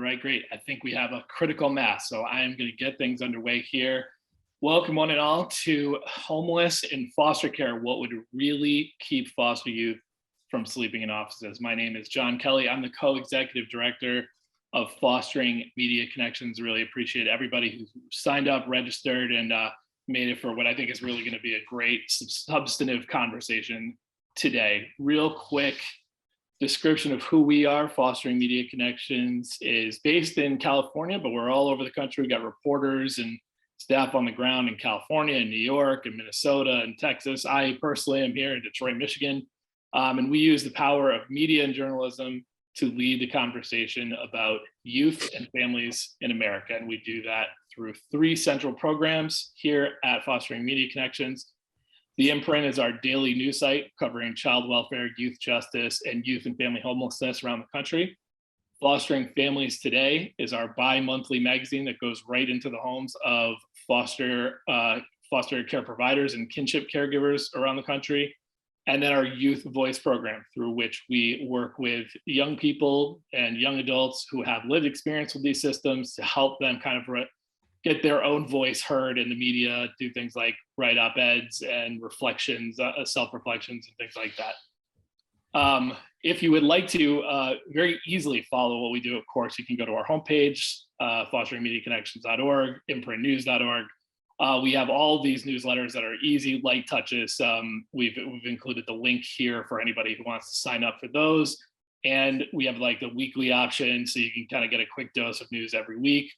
right, great. I think we have a critical mass, so I am going to get things underway here. Welcome one and all to Homeless in Foster Care, what would really keep foster youth from sleeping in offices. My name is John Kelly. I'm the co-executive director of Fostering Media Connections. Really appreciate everybody who signed up, registered, and made it for what I think is really going to be a great substantive conversation today. Real quick description of who we are. Fostering Media Connections is based in California, but we're all over the country. We got reporters and staff on the ground in California and New York and Minnesota and Texas. I personally am here in Detroit, Michigan. And we use the power of media and journalism to lead the conversation about youth and families in America. And we do that through 3 central programs here at Fostering Media Connections. The Imprint is our daily news site covering child welfare, youth justice, and youth and family homelessness around the country. Fostering Families Today is our bi-monthly magazine that goes right into the homes of foster care providers and kinship caregivers around the country. And then our Youth Voice program, through which we work with young people and young adults who have lived experience with these systems to help them kind of get their own voice heard in the media, do things like write op-eds and reflections, self-reflections and things like that. If you would like to very easily follow what we do, of course, you can go to our homepage, fosteringmediaconnections.org, imprintnews.org. We have all these newsletters that are easy, light touches. We've included the link here for anybody who wants to sign up for those. And we have like the weekly option, so you can kind of get a quick dose of news every week.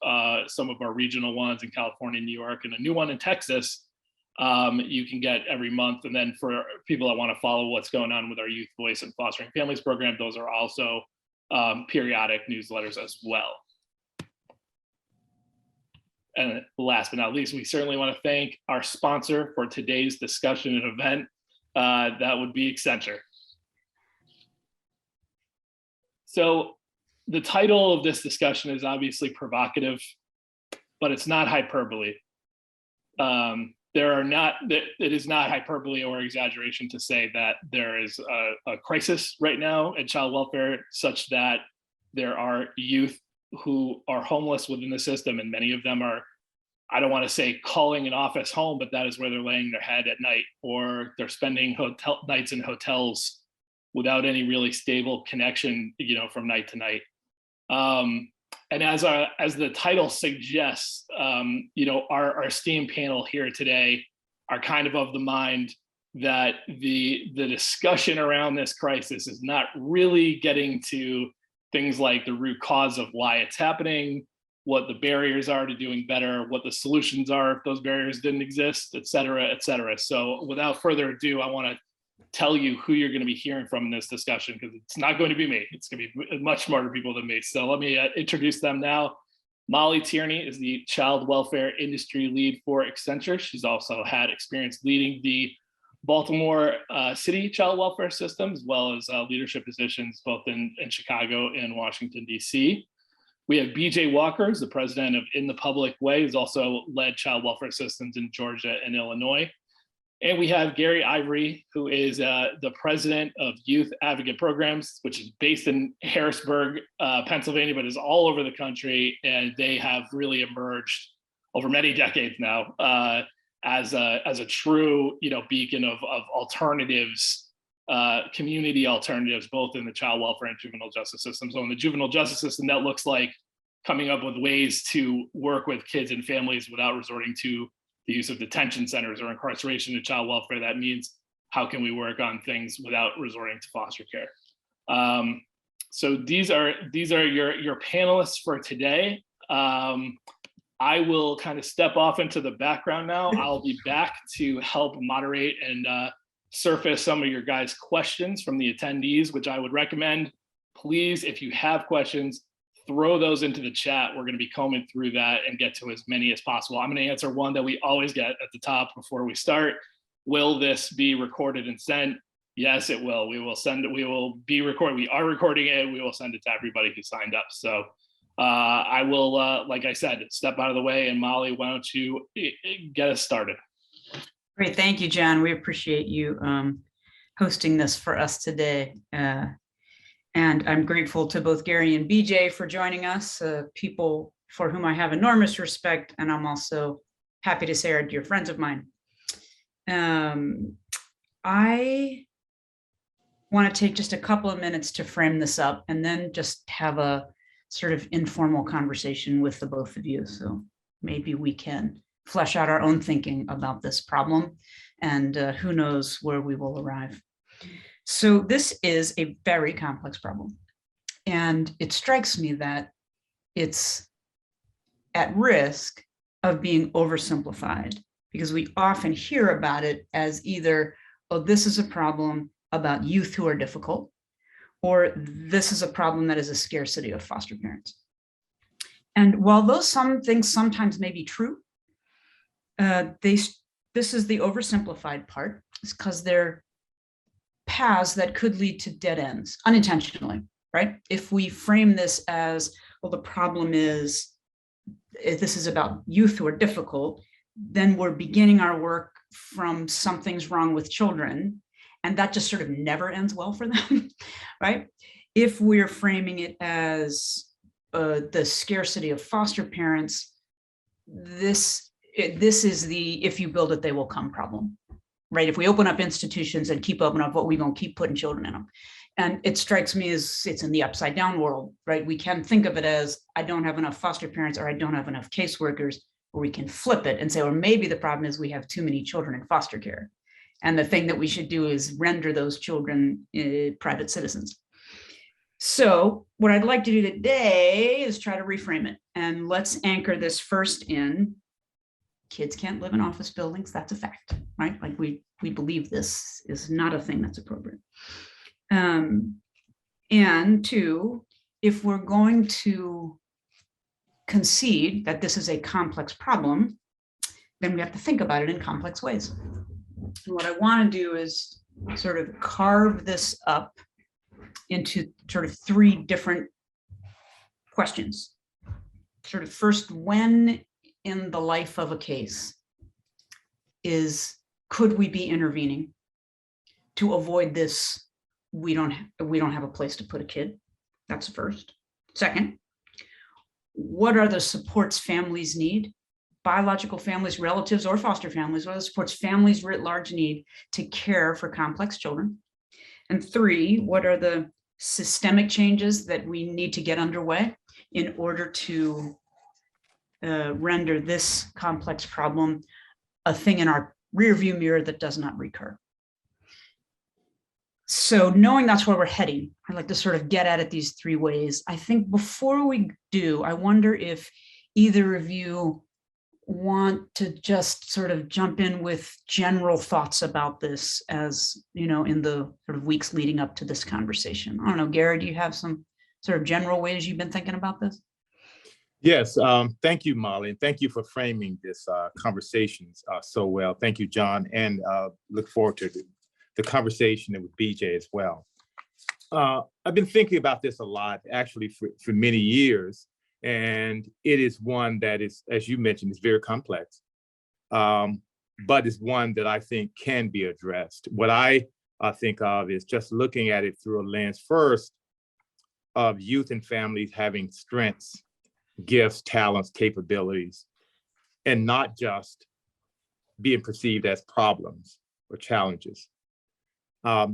Some of our regional ones in California, New York, and a new one in Texas, you can get every month. And then for people that want to follow what's going on with our Youth Voice and Fostering Families program, those are also periodic newsletters as well. And last but not least, we certainly want to thank our sponsor for today's discussion and event. That would be Accenture. So the title of this discussion is obviously provocative, but it's not hyperbole. It is not hyperbole or exaggeration to say that there is a crisis right now in child welfare, such that there are youth who are homeless within the system, and many of them are, I don't want to say calling an office home, but that is where they're laying their head at night, or they're spending nights in hotels without any really stable connection, from night to night. And as the title suggests, our esteemed panel here today are kind of the mind that the discussion around this crisis is not really getting to things like the root cause of why it's happening, what the barriers are to doing better, what the solutions are if those barriers didn't exist, et cetera, et cetera. So without further ado, I want to tell you who you're going to be hearing from in this discussion, because it's not going to be me. It's going to be much smarter people than me. So let me introduce them now. Molly Tierney is the child welfare industry lead for Accenture. She's also had experience leading the Baltimore City child welfare system, as well as leadership positions both in Chicago and Washington, D.C. We have BJ Walker, who's the president of In the Public Way, who's also led child welfare systems in Georgia and Illinois. And we have Gary Ivory, who is the president of Youth Advocate Programs, which is based in Harrisburg, Pennsylvania, but is all over the country. And they have really emerged over many decades now as a true, beacon of alternatives, community alternatives, both in the child welfare and juvenile justice system. So in the juvenile justice system, that looks like coming up with ways to work with kids and families without resorting to the use of detention centers or incarceration in child welfare. That means how can we work on things without resorting to foster care? So these are your panelists for today. I will kind of step off into the background now. I'll be back to help moderate and surface some of your guys' questions from the attendees, which I would recommend. Please, if you have questions, throw those into the chat. We're going to be combing through that and get to as many as possible. I'm going to answer one that we always get at the top before we start. Will this be recorded and sent? Yes, it will. We will send it. We will be recording. We are recording it. We will send it to everybody who signed up. So I will, like I said, step out of the way. And Molly, why don't you get us started? Great. Thank you, John. We appreciate you hosting this for us today. And I'm grateful to both Gary and BJ for joining us, people for whom I have enormous respect, and I'm also happy to say are dear friends of mine. I want to take just a couple of minutes to frame this up and then just have a sort of informal conversation with the both of you. So maybe we can flesh out our own thinking about this problem, and who knows where we will arrive. So this is a very complex problem. And it strikes me that it's at risk of being oversimplified, because we often hear about it as either, oh, this is a problem about youth who are difficult, or this is a problem that is a scarcity of foster parents. And while some things sometimes may be true, this is the oversimplified part, because they're paths that could lead to dead ends unintentionally, right? If we frame this as, well, the problem is, if this is about youth who are difficult, then we're beginning our work from something's wrong with children, and that just sort of never ends well for them, right? If we're framing it as the scarcity of foster parents, this is the if you build it, they will come problem, right? If we open up institutions and keep opening up, what we gonna keep putting children in them? And it strikes me as it's in the upside down world, right? We can think of it as, I don't have enough foster parents, or I don't have enough caseworkers, or we can flip it and say, or maybe the problem is we have too many children in foster care. And the thing that we should do is render those children private citizens. So what I'd like to do today is try to reframe it. And let's anchor this first in, kids can't live in office buildings. That's a fact, right? Like we believe this is not a thing that's appropriate. And two, if we're going to concede that this is a complex problem, then we have to think about it in complex ways. And what I want to do is sort of carve this up into sort of three different questions. Sort of first, when in the life of a case could we be intervening to avoid this? We don't have a place to put a kid. That's the first. Second, what are the supports families need? Biological families, relatives, or foster families, what are the supports families writ large need to care for complex children? And three, what are the systemic changes that we need to get underway in order to render this complex problem a thing in our rearview mirror that does not recur? So knowing that's where we're heading, I'd like to sort of get at it these three ways. I think before we do, I wonder if either of you want to just sort of jump in with general thoughts about this, as you know, in the sort of weeks leading up to this conversation. I don't know, Gary, do you have some sort of general ways you've been thinking about this? Yes, thank you, Molly, and thank you for framing this conversation so well. Thank you, John, and look forward to the conversation with BJ as well. I've been thinking about this a lot, actually, for many years, and it is one that is, as you mentioned, is very complex, but it's one that I think can be addressed. What I think of is just looking at it through a lens first of youth and families having strengths, gifts, talents, capabilities, and not just being perceived as problems or challenges.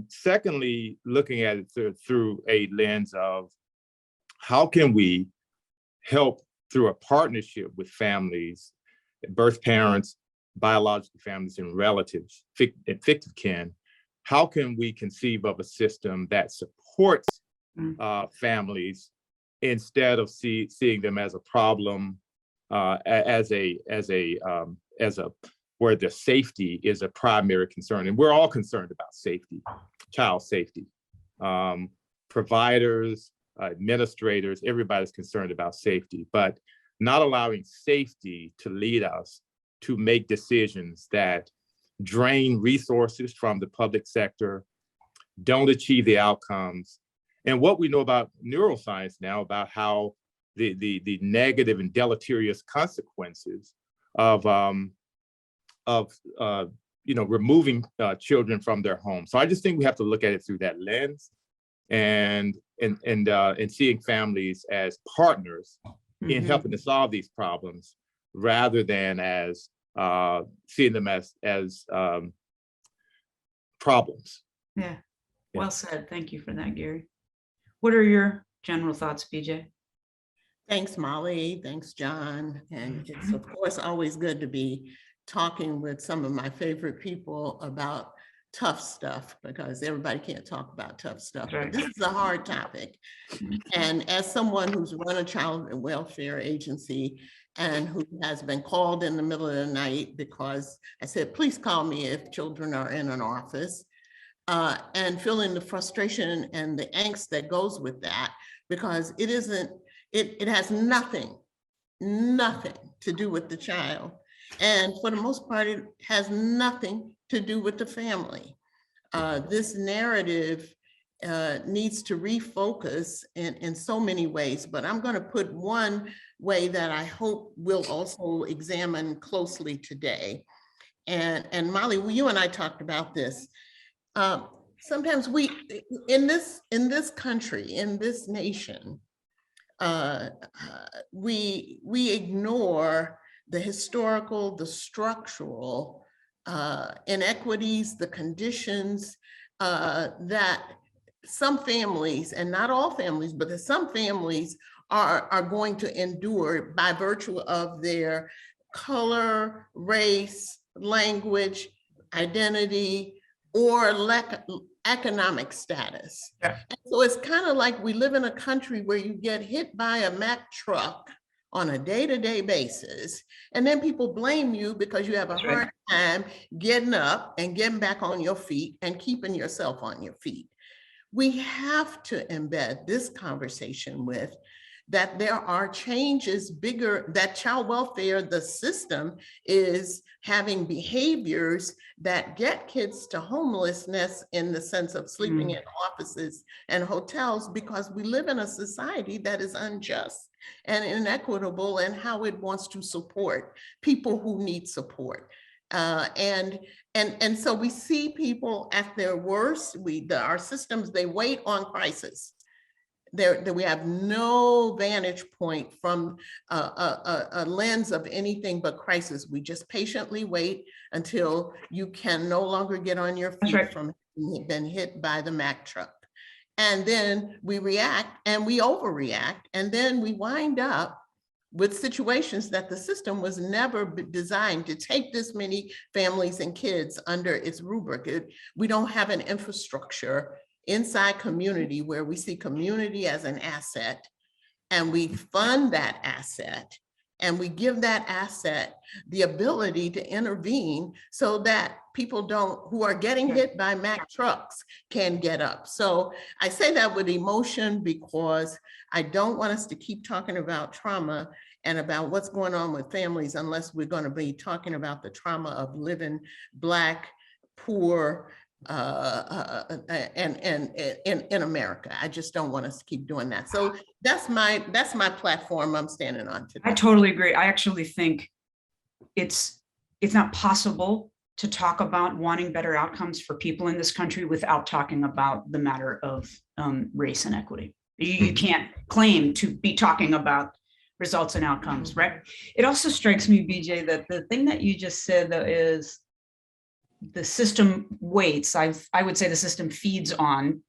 Secondly, looking at it through a lens of how can we help through a partnership with families, birth parents, biological families, and relatives, fictive kin. How can we conceive of a system that supports families instead of seeing them as a problem, where the safety is a primary concern? And we're all concerned about safety, child safety. Providers, administrators, everybody's concerned about safety, but not allowing safety to lead us to make decisions that drain resources from the public sector, don't achieve the outcomes. And what we know about neuroscience now about how the negative and deleterious consequences of removing children from their homes. So I just think we have to look at it through that lens. And and seeing families as partners in helping to solve these problems, rather than as seeing them as problems. Yeah, well said. Thank you for that, Gary. What are your general thoughts, BJ? Thanks, Molly. Thanks, John. And it's of course always good to be talking with some of my favorite people about tough stuff, because everybody can't talk about tough stuff. Right. But this is a hard topic. And as someone who's run a child welfare agency and who has been called in the middle of the night because I said, please call me if children are in an office, and feeling the frustration and the angst that goes with that, because it isn't, it has nothing to do with the child. And for the most part, it has nothing to do with the family. This narrative needs to refocus in so many ways, but I'm going to put one way that I hope we'll also examine closely today. And Molly, you and I talked about this. Sometimes we, in this country, in this nation, we ignore the historical, the structural inequities, the conditions that some families, and not all families, but that some families are going to endure by virtue of their color, race, language, identity, or economic status. Yeah. So it's kind of like we live in a country where you get hit by a Mack truck on a day-to-day basis, and then people blame you because you have a hard time getting up and getting back on your feet and keeping yourself on your feet. We have to embed this conversation with that there are changes bigger, that child welfare, the system is having behaviors that get kids to homelessness in the sense of sleeping in offices and hotels, because we live in a society that is unjust and inequitable in how it wants to support people who need support. And so we see people at their worst. Our systems, they wait on crisis. We have no vantage point from a lens of anything but crisis. We just patiently wait until you can no longer get on your feet from having been hit by the Mack truck. And then we react and we overreact, and then we wind up with situations that the system was never designed to take this many families and kids under its rubric. We don't have an infrastructure inside community where we see community as an asset, and we fund that asset, and we give that asset the ability to intervene so that people who are getting hit by Mack trucks can get up. So I say that with emotion because I don't want us to keep talking about trauma and about what's going on with families unless we're going to be talking about the trauma of living Black, poor, and in America. I just don't want us to keep doing that. So that's my platform I'm standing on today. I totally agree. I actually think it's not possible to talk about wanting better outcomes for people in this country without talking about the matter of race and equity. You can't claim to be talking about results and outcomes, right? It also strikes me, BJ, that the thing that you just said though is the system waits. I would say the system feeds on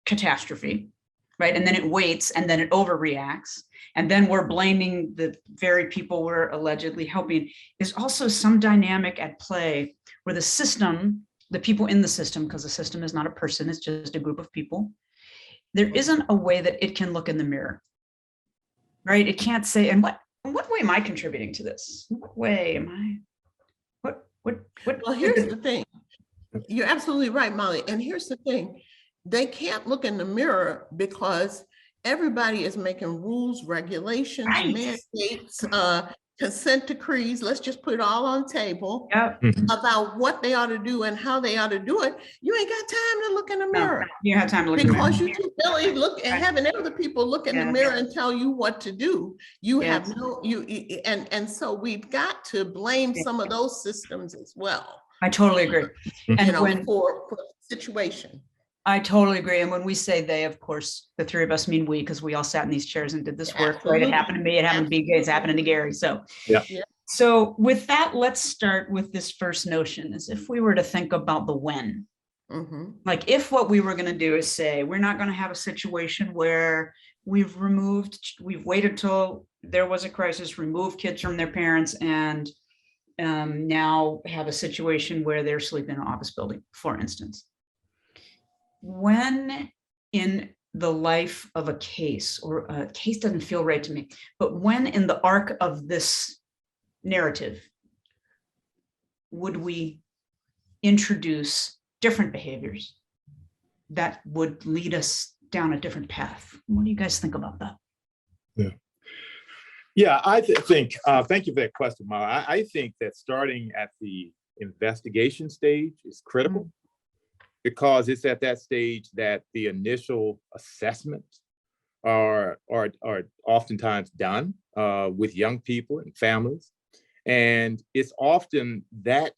catastrophe, right? And then it waits, and then it overreacts. And then we're blaming the very people we're allegedly helping. There's also some dynamic at play where the system, the people in the system, because the system is not a person, it's just a group of people, there isn't a way that it can look in the mirror, right? It can't say, in what way am I contributing to this? In what way am I? Well, here's the thing. You're absolutely right, Molly. And here's the thing. They can't look in the mirror because everybody is making rules, regulations, mandates, consent decrees. Let's just put it all on the table about what they ought to do and how they ought to do it. You ain't got time to look in the mirror. No, you have time to look in the mirror. Because you too busy look and having other people look in the mirror and tell you what to do. You have no, and so we've got to blame some of those systems as well. I totally agree. And for the situation. I totally agree. And when we say they, of course, the three of us mean we, because we all sat in these chairs and did this work, right? It happened to me, it happened to BJ, it's happening to Gary. So, Yeah. So with that, let's start with this first notion, as if we were to think about the when. Like if what we were going to do is say, we're not going to have a situation where we've waited till there was a crisis, removed kids from their parents, and now have a situation where they're sleeping in an office building, for instance. When in the life of a case, or a case doesn't feel right to me, but when in the arc of this narrative, would we introduce different behaviors that would lead us down a different path? What do you guys think about that? Yeah, I think, thank you for that question, Mara. I think that starting at the investigation stage is critical, because it's at that stage that the initial assessments are oftentimes done with young people and families. And it's often that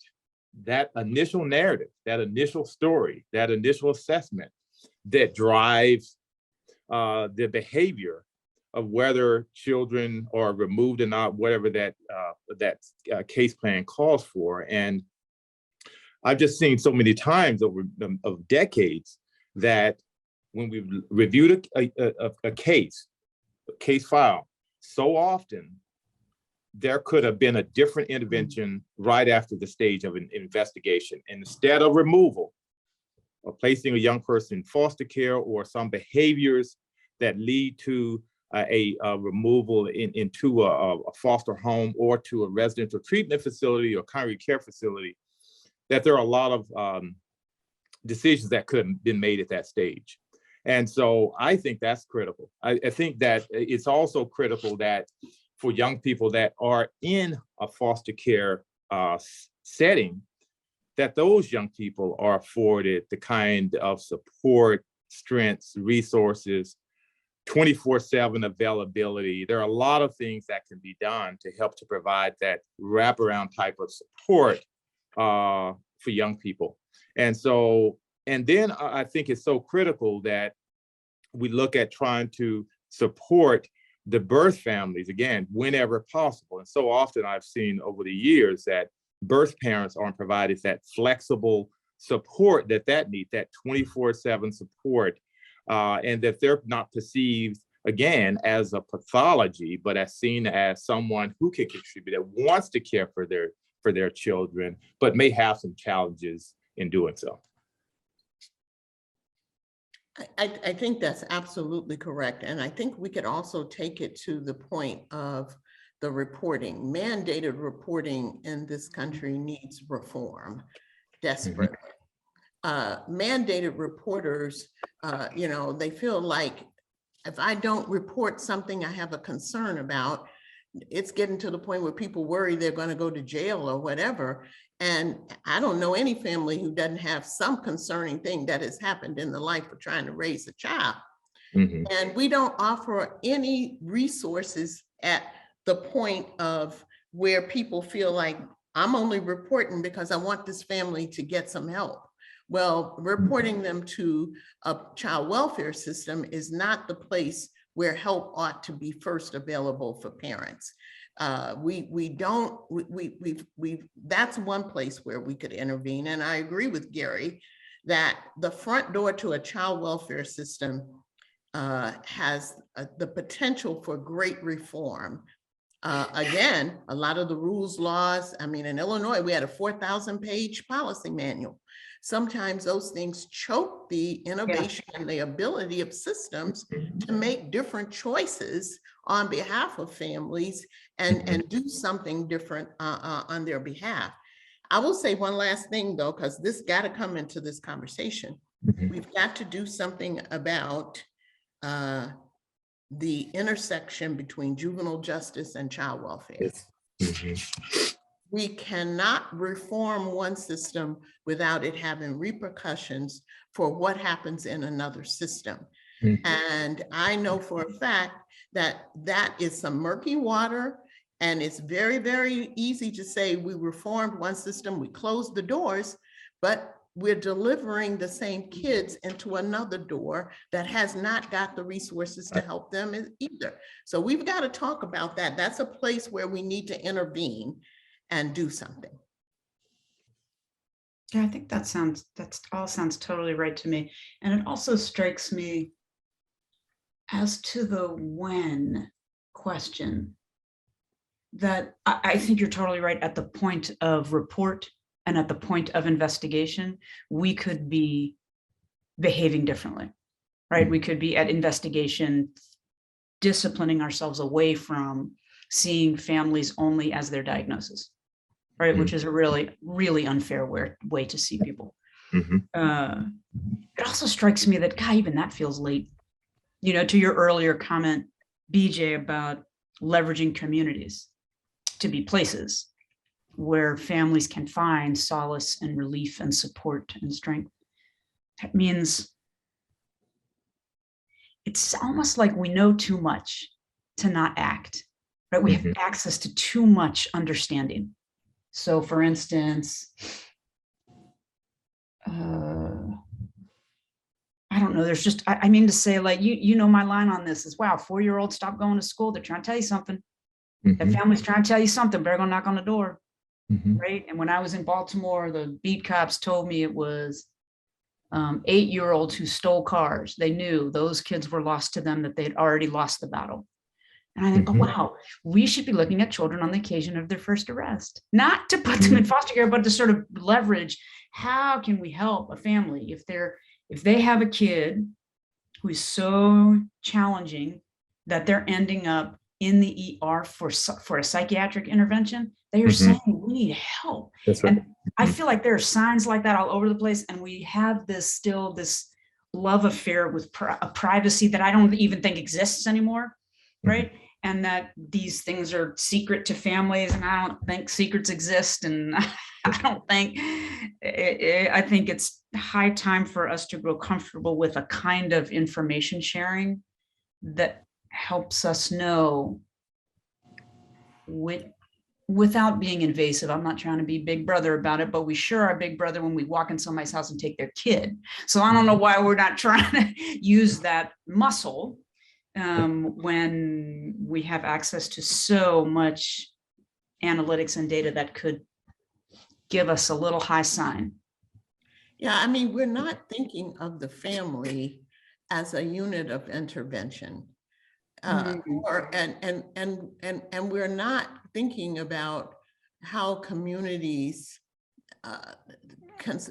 initial narrative, that initial story, that initial assessment that drives the behavior of whether children are removed or not, whatever that case plan calls for. And I've just seen so many times over of decades that when we've reviewed a case file, so often there could have been a different intervention right after the stage of an investigation. And instead of removal, or placing a young person in foster care, or some behaviors that lead to a removal into a foster home or to a residential treatment facility or congregate care facility, that there are a lot of decisions that could have been made at that stage. And so I think that's critical. I think that it's also critical that for young people that are in a foster care setting, that those young people are afforded the kind of support, strengths, resources, 24/7 availability. There are a lot of things that can be done to help to provide that wraparound type of support for young people. And so, and then I think it's so critical that we look at trying to support the birth families, again, whenever possible. And so often I've seen over the years that birth parents aren't provided that flexible support that need, that 24/7 support, and that they're not perceived, again, as a pathology, but as seen as someone who can contribute, that wants to care for their children, but may have some challenges in doing so. I think that's absolutely correct. And I think we could also take it to the point of the reporting. Mandated reporting in this country needs reform desperately. Mandated reporters, they feel like if I don't report something I have a concern about, it's getting to the point where people worry they're going to go to jail or whatever. And I don't know any family who doesn't have some concerning thing that has happened in the life of trying to raise a child. And we don't offer any resources at the point of where people feel like I'm only reporting because I want this family to get some help. Well, reporting them to a child welfare system is not the place where help ought to be first available for parents. That's one place where we could intervene. And I agree with Gary that the front door to a child welfare system has the potential for great reform. Again, a lot of the rules, laws, in Illinois, we had a 4,000-page policy manual. Sometimes those things choke the innovation and the ability of systems to make different choices on behalf of families and do something different on their behalf. I will say one last thing though, because this got to come into this conversation. We've got to do something about the intersection between juvenile justice and child welfare. We cannot reform one system without it having repercussions for what happens in another system. And I know for a fact that that is some murky water, and it's very, very easy to say we reformed one system, we closed the doors, but we're delivering the same kids into another door that has not got the resources to help them either. So we've got to talk about that. That's a place where we need to intervene and do something. Yeah, I think that all sounds totally right to me. And it also strikes me as to the when question that I think you're totally right. At the point of report and at the point of investigation, we could be behaving differently, right? We could be at investigation, disciplining ourselves away from seeing families only as their diagnosis, right? Which is a really, really unfair way to see people. It also strikes me that, God, even that feels late. You know, to your earlier comment, BJ, about leveraging communities to be places where families can find solace and relief and support and strength. That means it's almost like we know too much to not act, right? We have access to too much understanding. So for instance, I don't know, there's just, I mean to say, like, you know, my line on this is, wow, 4-year-olds stop going to school. They're trying to tell you something. That family's trying to tell you something. Better go knock on the door. Right. And when I was in Baltimore, the beat cops told me it was 8-year-olds who stole cars. They knew those kids were lost to them, that they'd already lost the battle. And I think, oh, wow, we should be looking at children on the occasion of their first arrest, not to put them in foster care, but to sort of leverage, how can we help a family if they have a kid who's so challenging that they're ending up in the ER for a psychiatric intervention, they are saying we need help. That's right. And I feel like there are signs like that all over the place. And we have this love affair with a privacy that I don't even think exists anymore. Right. And that these things are secret to families, and I don't think secrets exist. And I think it's high time for us to grow comfortable with a kind of information sharing that helps us know without being invasive. I'm not trying to be big brother about it, but we sure are big brother when we walk in somebody's house and take their kid. So I don't know why we're not trying to use that muscle when we have access to so much analytics and data that could give us a little high sign. Yeah, I mean, we're not thinking of the family as a unit of intervention. And we're not thinking about how communities,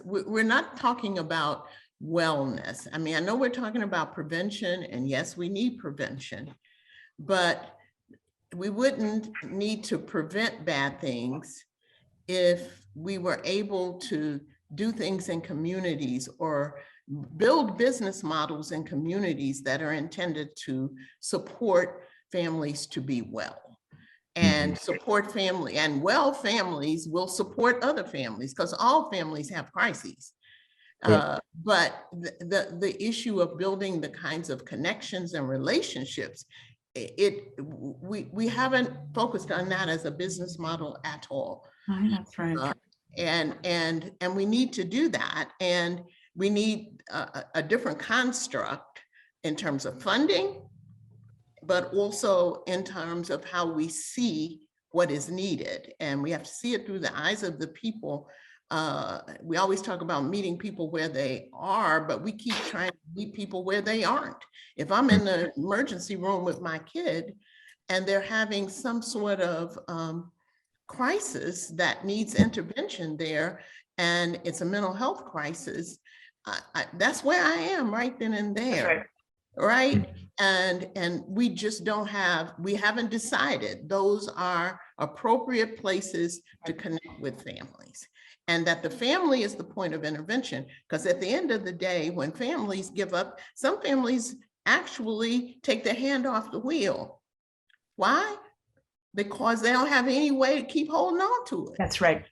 we're not talking about wellness. I mean, I know we're talking about prevention, and yes, we need prevention, but we wouldn't need to prevent bad things if we were able to do things in communities or build business models in communities that are intended to support families to be well and support family, and well families will support other families because all families have crises. But the issue of building the kinds of connections and relationships, we haven't focused on that as a business model at all. That's right. And we need to do that. And we need a different construct in terms of funding, but also in terms of how we see what is needed. And we have to see it through the eyes of the people. We always talk about meeting people where they are, but we keep trying to meet people where they aren't. If I'm in the emergency room with my kid and they're having some sort of crisis that needs intervention there, and it's a mental health crisis, that's where I am right then and there, right? And we just we haven't decided those are appropriate places to connect with families, and that the family is the point of intervention. Because at the end of the day, when families give up, some families actually take their hand off the wheel. Why? Because they don't have any way to keep holding on to it. That's right.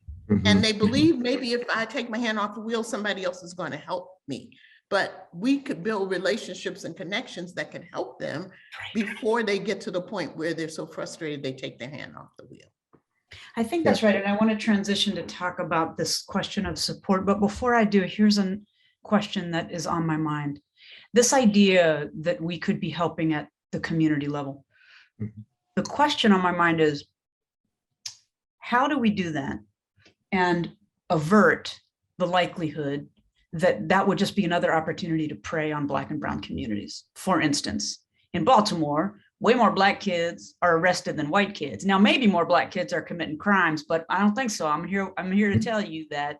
And they believe maybe if I take my hand off the wheel, somebody else is going to help me. But we could build relationships and connections that can help them before they get to the point where they're so frustrated they take their hand off the wheel. I think that's right. And I want to transition to talk about this question of support. But before I do, here's a question that is on my mind. This idea that we could be helping at the community level. Mhm. The question on my mind is, how do we do that and avert the likelihood that that would just be another opportunity to prey on Black and Brown communities? For instance, in Baltimore, way more Black kids are arrested than white kids. Now, maybe more Black kids are committing crimes, but I don't think so. I'm here to tell you that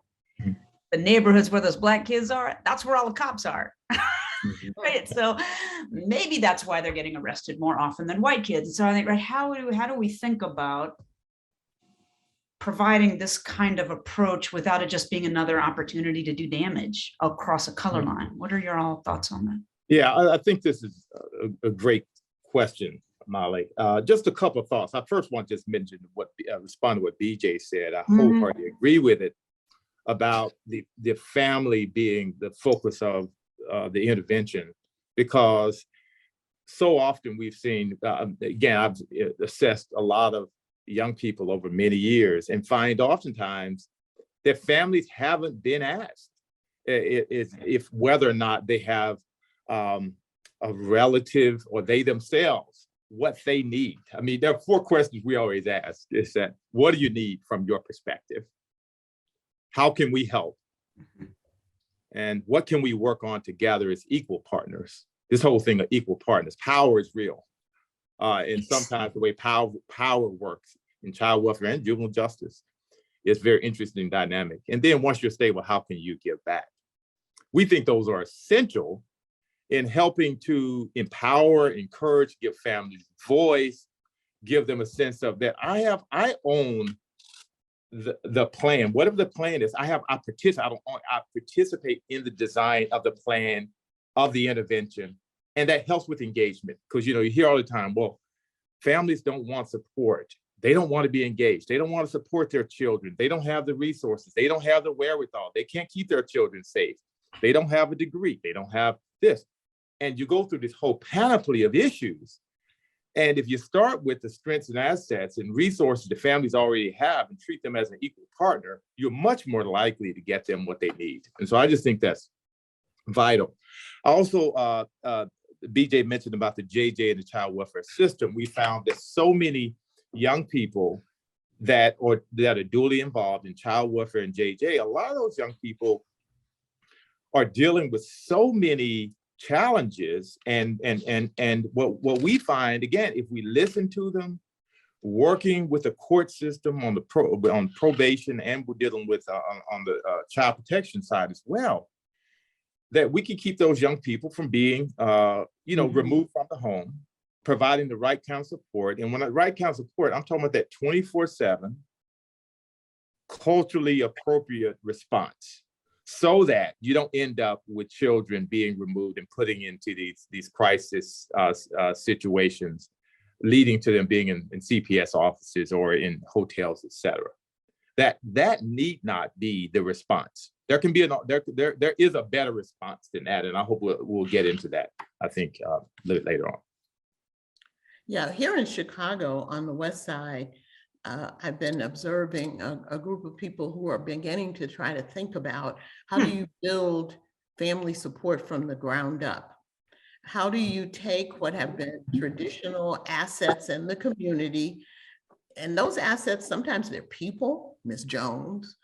the neighborhoods where those Black kids are, that's where all the cops are. Right. So maybe that's why they're getting arrested more often than white kids. So I think, right, how do we think about providing this kind of approach without it just being another opportunity to do damage across a color line? What are your all thoughts on that? Yeah, I think this is a great question, Molly. Just a couple of thoughts. I first want to just mention respond to what BJ said. I wholeheartedly agree with it about the family being the focus of the intervention, because so often we've seen, again, I've assessed a lot of young people over many years and find oftentimes their families haven't been asked if whether or not they have a relative or they themselves, what they need. I mean, there are 4 questions we always ask. Is that, what do you need from your perspective? How can we help? And what can we work on together as equal partners? This whole thing of equal partners, power is real. And sometimes the way power works in child welfare and juvenile justice is very interesting dynamic. And then once you're stable, how can you give back? We think those are essential in helping to empower, encourage, give families voice, give them a sense of that I own the plan, whatever the plan is. I participate in the design of the plan, of the intervention, and that helps with engagement. Because you hear all the time, well, families don't want support. They don't want to be engaged. They don't want to support their children. They don't have the resources. They don't have the wherewithal. They can't keep their children safe. They don't have a degree. They don't have this. And you go through this whole panoply of issues. And if you start with the strengths and assets and resources the families already have and treat them as an equal partner, you're much more likely to get them what they need. And so I just think that's vital. Also, BJ mentioned about the JJ and the child welfare system. We found that so many young people that are duly involved in child welfare and JJ, a lot of those young people are dealing with so many challenges, and what we find, again, if we listen to them, working with the court system on probation, and we're dealing with on the child protection side as well, that we can keep those young people from being removed from the home, providing the right kind of support. And when the right kind of support, I'm talking about that 24/7 culturally appropriate response, so that you don't end up with children being removed and putting into these crisis situations, leading to them being in CPS offices or in hotels, et cetera. That need not be the response. There can be there is a better response than that, and I hope we'll get into that, I think, a little bit later on. Yeah, here in Chicago on the West Side, I've been observing a group of people who are beginning to try to think about how do you build family support from the ground up? How do you take what have been traditional assets in the community, and those assets, sometimes they're people, Ms. Jones,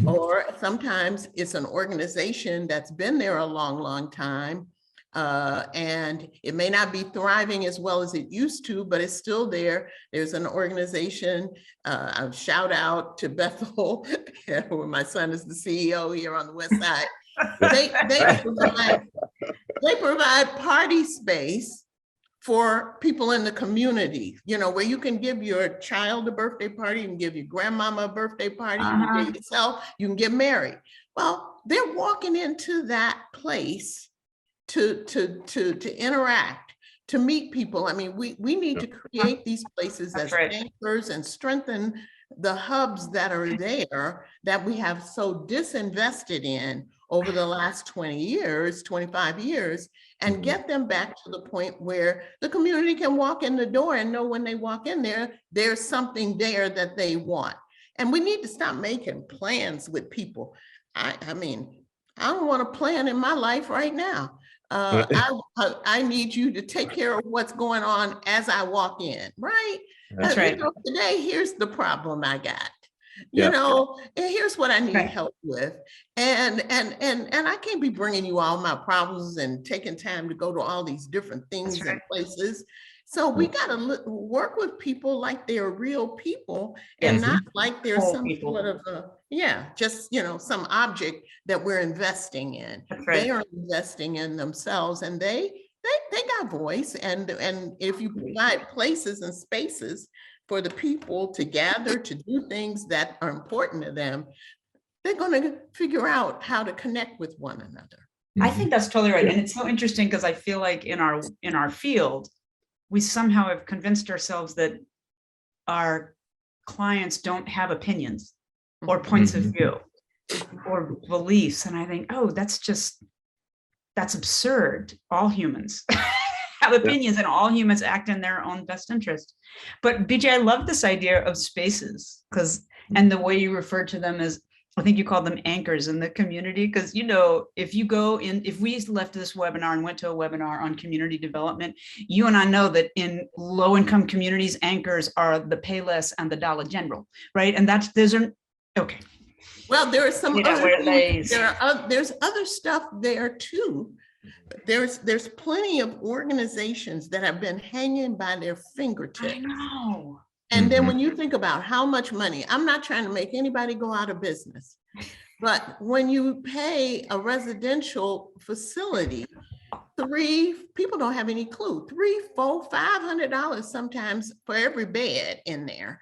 or sometimes it's an organization that's been there a long, long time, and it may not be thriving as well as it used to, but it's still there. There's an organization, a shout out to Bethel, where my son is the CEO here on the West Side. They provide party space for people in the community, where you can give your child a birthday party, you can give your grandmama a birthday party, you can give yourself, you can get married. Well, they're walking into that place to interact, to meet people. I mean, we need to create these places as anchors and strengthen the hubs that are there that we have so disinvested in over the last 20 years, 25 years, and get them back to the point where the community can walk in the door and know when they walk in there, there's something there that they want. And we need to stop making plans with people. I mean, I don't want a plan in my life right now. I need you to take care of what's going on as I walk in, right? That's right. You know, today, here's the problem I got. You know, and here's what I need help with. And I can't be bringing you all my problems and taking time to go to all these different things and places. So we got to work with people like they're real people and not like they're some sort of just, you know, some object that we're investing in. They are investing in themselves, and they got voice. And if you provide places and spaces for the people to gather to do things that are important to them, they're going to figure out how to connect with one another. I think that's totally right. And it's so interesting because I feel like in our field, we somehow have convinced ourselves that our clients don't have opinions or points of view or beliefs. And I think, oh, that's absurd. All humans have opinions, and all humans act in their own best interest. But BJ, I love this idea of spaces, and the way you refer to them as, I think you call them anchors in the community, because, you know, if we left this webinar and went to a webinar on community development, you and I know that in low-income communities, anchors are the Payless and the Dollar General, right? And okay. Well, there are some other things. There's other stuff there too. There's plenty of organizations that have been hanging by their fingertips. I know. And then when you think about how much money, I'm not trying to make anybody go out of business, but when you pay a residential facility, people don't have any clue, $300, $400, $500 sometimes for every bed in there.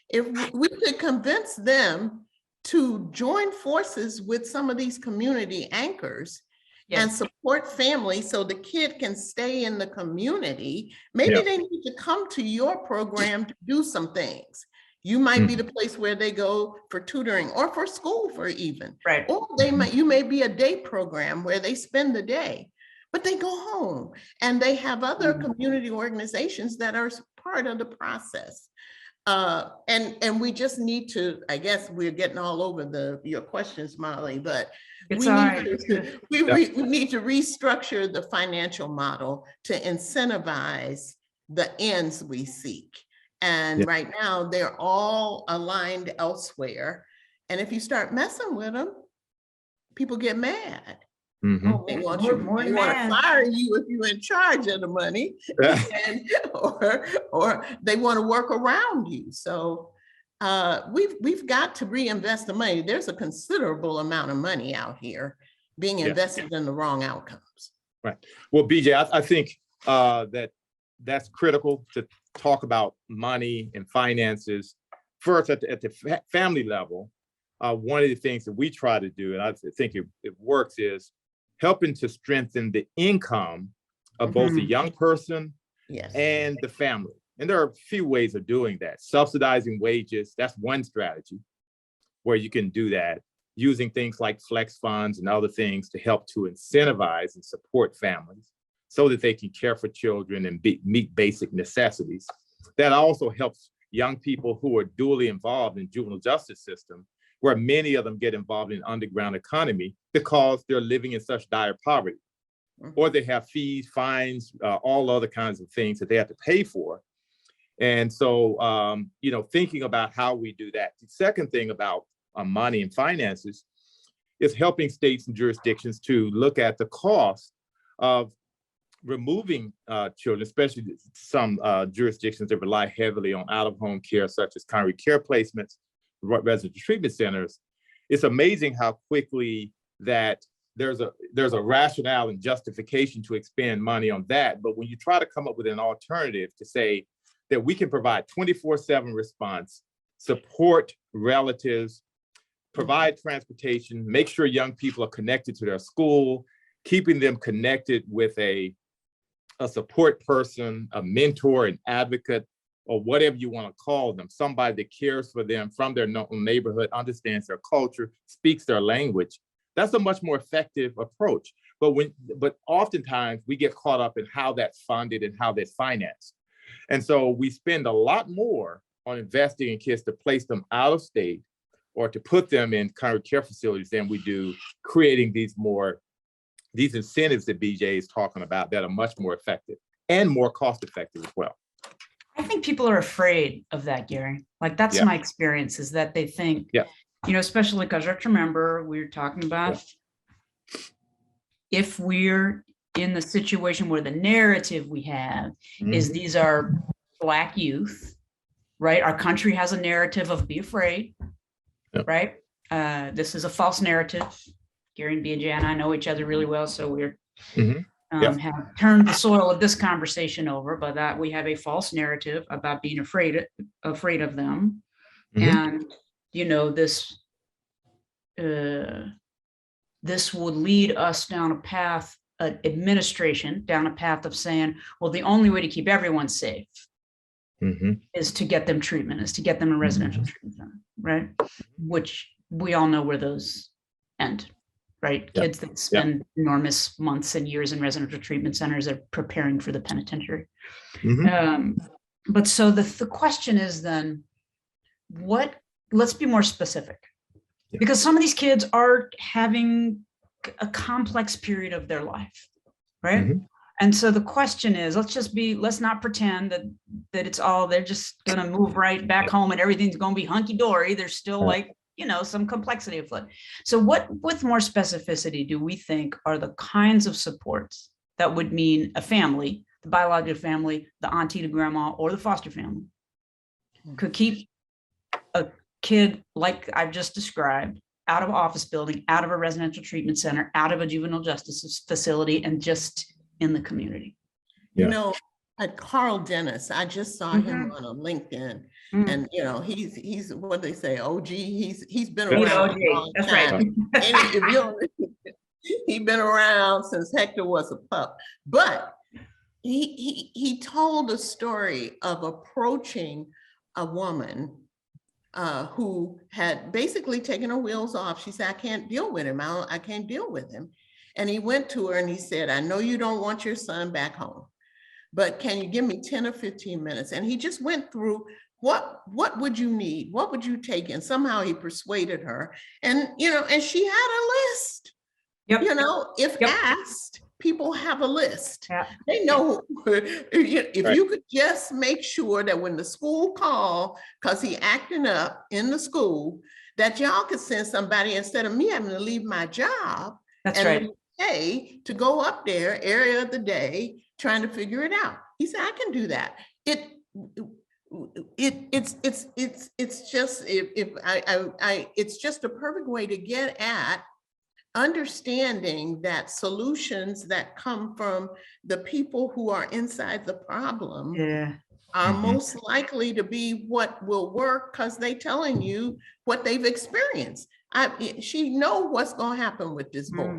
If we could convince them to join forces with some of these community anchors and support families so the kid can stay in the community, maybe they need to come to your program to do some things. You might be the place where they go for tutoring or for school for even. Right. Or you may be a day program where they spend the day, but they go home and they have other community organizations that are part of the process. And we just need to, I guess we're getting all over your questions, Molly, but we need to restructure the financial model to incentivize the ends we seek. And right now they're all aligned elsewhere. And if you start messing with them, people get mad. They want to fire you if you're in charge of the money, or they want to work around you. So we've got to reinvest the money. There's a considerable amount of money out here being invested in the wrong outcomes. Right. Well, BJ, I think that's critical to talk about money and finances. First, at the family level, one of the things that we try to do, and I think it works, is helping to strengthen the income of both the young person and the family. And there are a few ways of doing that. Subsidizing wages, that's one strategy where you can do that, using things like flex funds and other things to help to incentivize and support families so that they can care for children and meet basic necessities. That also helps young people who are dually involved in juvenile justice system, where many of them get involved in underground economy because they're living in such dire poverty, or they have fees, fines, all other kinds of things that they have to pay for. And so, thinking about how we do that. The second thing about money and finances is helping states and jurisdictions to look at the cost of removing children, especially some jurisdictions that rely heavily on out-of-home care, such as congregate care placements, residential treatment centers. It's amazing how quickly that there's a rationale and justification to expend money on that. But when you try to come up with an alternative to say that we can provide 24/7 response, support relatives, provide transportation, make sure young people are connected to their school, keeping them connected with a support person, a mentor, an advocate, or whatever you want to call them, somebody that cares for them from their neighborhood, understands their culture, speaks their language. That's a much more effective approach. But oftentimes we get caught up in how that's funded and how that's financed. And so we spend a lot more on investing in kids to place them out of state or to put them in current care facilities than we do creating these incentives that BJ is talking about that are much more effective and more cost effective as well. I think people are afraid of that, Gary. Like that's my experience, is that they think, especially because I have to remember we were talking about if we're in the situation where the narrative we have is these are Black youth, right? Our country has a narrative of be afraid, right? This is a false narrative. Gary and BJ and I know each other really well, so we're have turned the soil of this conversation over, but that we have a false narrative about being afraid of them. And this would lead us down a path, administration down a path of saying, well, the only way to keep everyone safe is to get them treatment, is to get them a residential treatment center, right? Which we all know where those end. Right? Kids that spend enormous months and years in residential treatment centers are preparing for the penitentiary. But so the question is then, let's be more specific, because some of these kids are having a complex period of their life, right? And so the question is, let's not pretend that it's all, they're just going to move right back home and everything's going to be hunky-dory. There's still some complexity afoot. So what, with more specificity, do we think are the kinds of supports that would mean a family, the biological family, the auntie, the grandma, or the foster family could keep a kid like I've just described out of an office building, out of a residential treatment center, out of a juvenile justice facility, and just in the community? At Carl Dennis, I just saw him on a LinkedIn, and he's what they say, OG. He's been around a long time. He's been around since Hector was a pup. But he told a story of approaching a woman who had basically taken her wheels off. She said, "I can't deal with him. I can't deal with him." And he went to her and he said, "I know you don't want your son back home, but can you give me 10 or 15 minutes? And he just went through what would you need? What would you take? And somehow he persuaded her. And, and she had a list. If asked, people have a list. They know if you could just make sure that when the school call, because he acting up in the school, that y'all could send somebody instead of me having to leave my job. That's right. Pay to go up there area of the day trying to figure it out. He said, "I can do that." It's just a perfect way to get at understanding that solutions that come from the people who are inside the problem are most likely to be what will work, because they telling you what they've experienced. She know what's going to happen with this boy.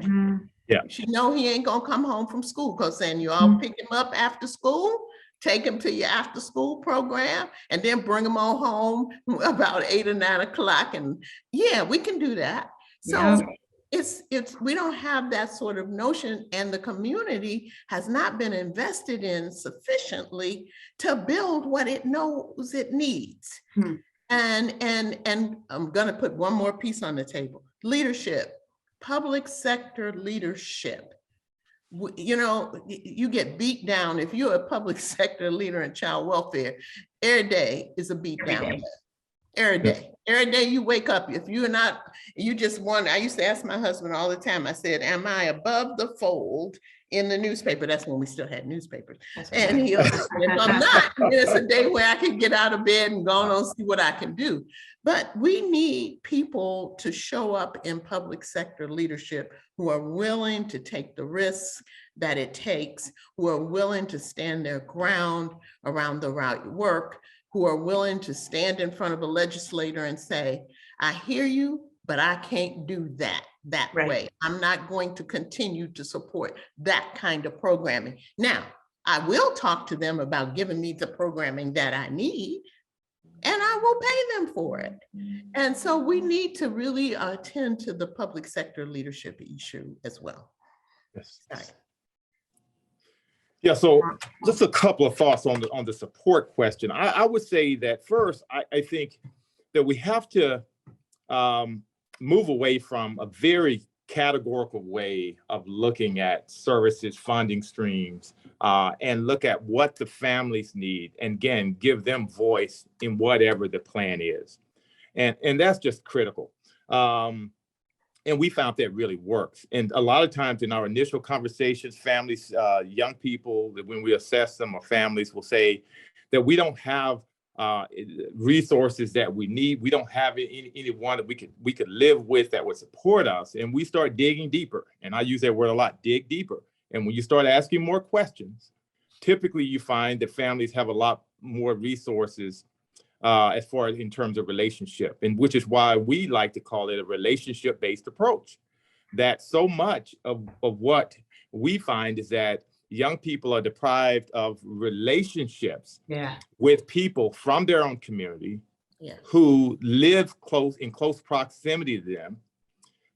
She know he ain't gonna come home from school, because then you all pick him up after school, take him to your after school program, and then bring him on home about 8 or 9 o'clock. And we can do that. So we don't have that sort of notion, and the community has not been invested in sufficiently to build what it knows it needs. And I'm gonna put one more piece on the table: leadership. Public sector leadership. You get beat down if you're a public sector leader in child welfare. Every day is a beat down. Every day you wake up. If you're not, you just wonder. I used to ask my husband all the time. I said, "Am I above the fold in the newspaper?" That's when we still had newspapers. And he'll say, "If I'm not, it's a day where I can get out of bed and go on and see what I can do." But we need people to show up in public sector leadership who are willing to take the risks that it takes, who are willing to stand their ground around the right work, who are willing to stand in front of a legislator and say, "I hear you, but I can't do that way. I'm not going to continue to support that kind of programming." Now, I will talk to them about giving me the programming that I need, and I will pay them for it. And so we need to really attend to the public sector leadership issue as well. Yes. Sorry. Yeah, so just a couple of thoughts on the support question. I would say that first, I think that we have to move away from a very categorical way of looking at services, funding streams, and look at what the families need, and again, give them voice in whatever the plan is. And that's just critical. And we found that really works. And a lot of times in our initial conversations, families, young people, when we assess them, or families will say that we don't have resources that we need. We don't have anyone that we could live with that would support us. And we start digging deeper. And I use that word a lot, dig deeper. And when you start asking more questions, typically you find that families have a lot more resources as far as in terms of relationship, and which is why we like to call it a relationship-based approach. That so much of what we find is that young people are deprived of relationships with people from their own community who live in close proximity to them,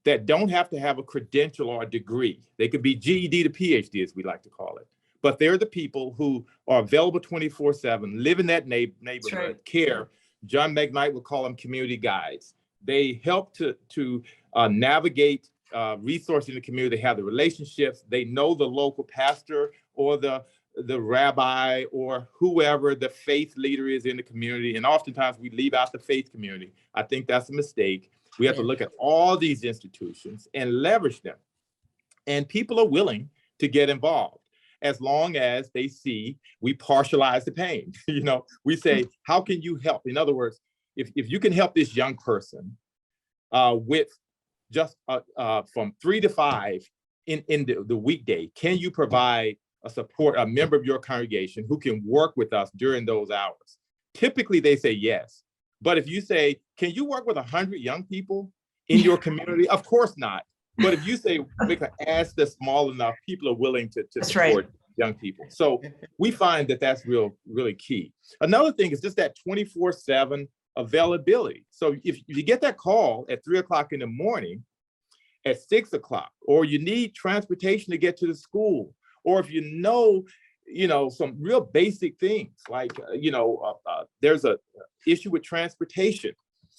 that don't have to have a credential or a degree. They could be GED to PhD, as we like to call it. But they're the people who are available 24/7, live in that neighborhood, care. John McKnight would call them community guides. They help to navigate resources in the community. They have the relationships. They know the local pastor or the rabbi or whoever the faith leader is in the community. And oftentimes we leave out the faith community. I think that's a mistake. We have to look at all these institutions and leverage them. And people are willing to get involved, as long as they see we partialize the pain. We say, how can you help? In other words, if you can help this young person with just from 3 to 5 in the weekday, can you provide a member of your congregation who can work with us during those hours? Typically they say yes. But if you say, can you work with 100 young people in your community? Of course not. But if you say we can ask that's small enough, people are willing to support young people. So we find that that's really key. Another thing is just that 24/7 availability. So if you get that call at 3 o'clock in the morning, at 6 o'clock, or you need transportation to get to the school, or if some real basic things like, there's a issue with transportation.